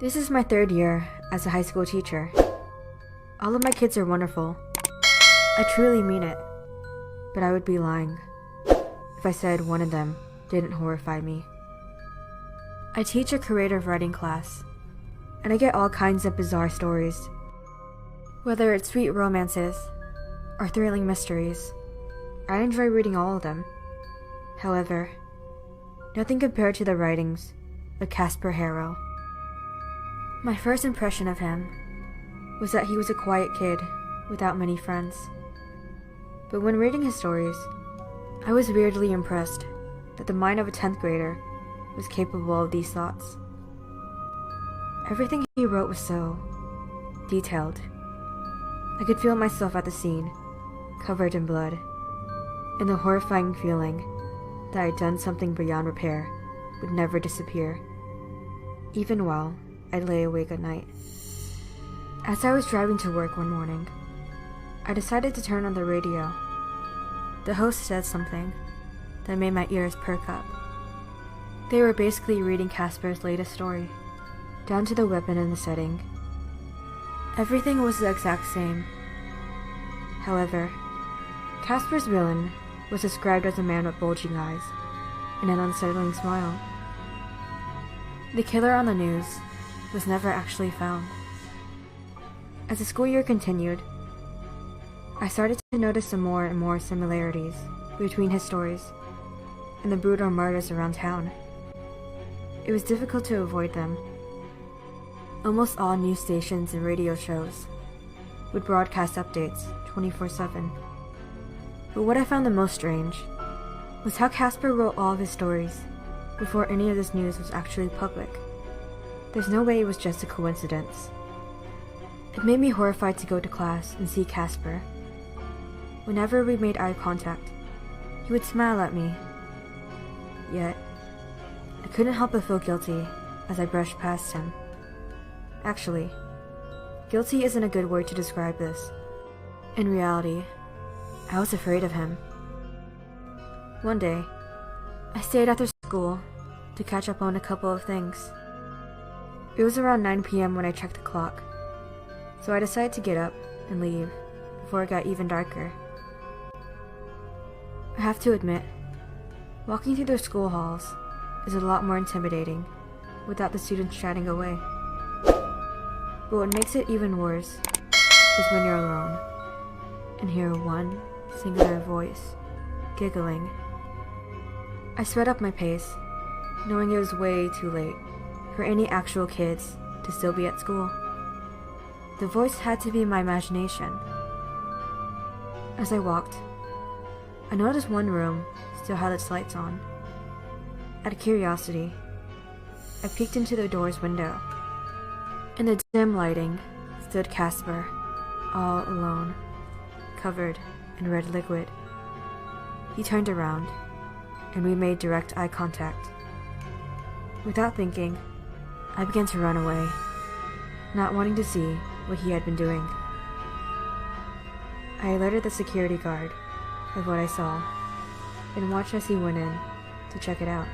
This is my third year as a high school teacher. All of my kids are wonderful. I truly mean it. But I would be lying if I said one of them didn't horrify me. I teach a creative writing class, and I get all kinds of bizarre stories. Whether it's sweet romances or thrilling mysteries, I enjoy reading all of them. However, nothing compared to the writings of Casper Harrow. My first impression of him was that he was a quiet kid without many friends. But when reading his stories, I was weirdly impressed that the mind of a 10th grader was capable of these thoughts. Everything he wrote was so detailed. I could feel myself at the scene, covered in blood, and the horrifying feeling that I'd done something beyond repair would never disappear, even while I lay awake at night. As I was driving to work one morning, I decided to turn on the radio. The host said something that made my ears perk up. They were basically reading Casper's latest story, down to the weapon and the setting. Everything was the exact same. However, Casper's villain was described as a man with bulging eyes and an unsettling smile. The killer on the news was never actually found. As the school year continued, I started to notice some more and more similarities between his stories and the brutal murders around town. It was difficult to avoid them. Almost all news stations and radio shows would broadcast updates 24/7. But what I found the most strange was how Casper wrote all of his stories before any of this news was actually public. There's no way it was just a coincidence. It made me horrified to go to class and see Casper. Whenever we made eye contact, he would smile at me. Yet, I couldn't help but feel guilty as I brushed past him. Actually, guilty isn't a good word to describe this. In reality, I was afraid of him. One day, I stayed after school to catch up on a couple of things. It was around 9 p.m. when I checked the clock, so I decided to get up and leave before it got even darker. I have to admit, walking through the school halls is a lot more intimidating without the students chatting away. But what makes it even worse is when you're alone and hear one singular voice giggling. I sped up my pace, knowing it was way too late for any actual kids to still be at school. The voice had to be my imagination. As I walked, I noticed one room still had its lights on. Out of curiosity, I peeked into the door's window. In the dim lighting stood Casper, all alone, covered in red liquid. He turned around, and we made direct eye contact. Without thinking, I began to run away, not wanting to see what he had been doing. I alerted the security guard of what I saw, and watched as he went in to check it out.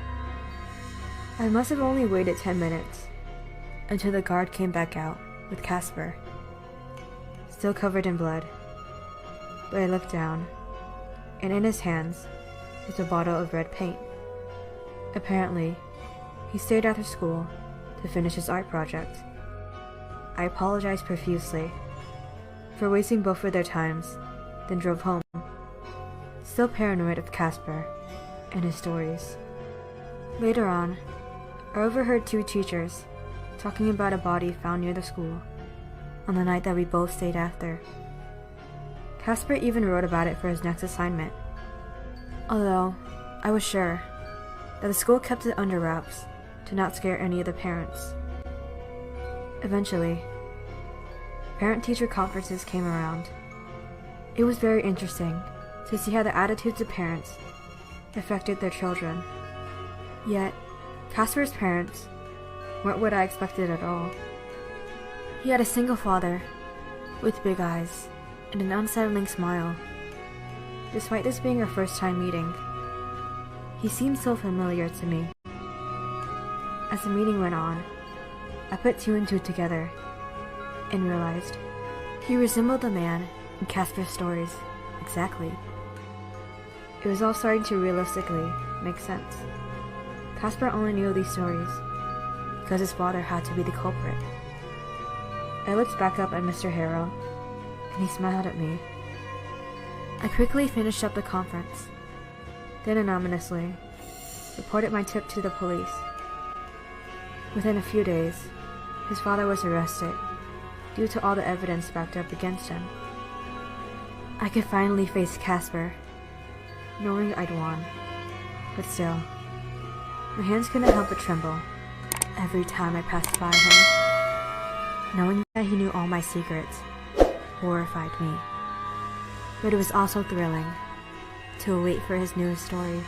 I must have only waited 10 minutes until the guard came back out with Casper, still covered in blood. But I looked down, and in his hands was a bottle of red paint. Apparently, he stayed after school to finish his art project. I apologized profusely for wasting both of their times, then drove home, still paranoid of Casper and his stories. Later on, I overheard two teachers talking about a body found near the school on the night that we both stayed after. Casper even wrote about it for his next assignment, although I was sure that the school kept it under wraps to not scare any of the parents. Eventually, parent-teacher conferences came around. It was very interesting to see how the attitudes of parents affected their children. Yet, Casper's parents weren't what I expected at all. He had a single father, with big eyes and an unsettling smile. Despite this being our first time meeting, he seemed so familiar to me. As the meeting went on, I put two and two together and realized he resembled the man in Casper's stories exactly. It was all starting to realistically make sense. Casper only knew these stories because his father had to be the culprit. I looked back up at Mr. Harrow, and he smiled at me. I quickly finished up the conference, then anonymously reported my tip to the police. Within a few days, his father was arrested due to all the evidence backed up against him. I could finally face Casper, knowing I'd won, but still, my hands couldn't help but tremble every time I passed by him. Knowing that he knew all my secrets horrified me, but it was also thrilling to wait for his newest story.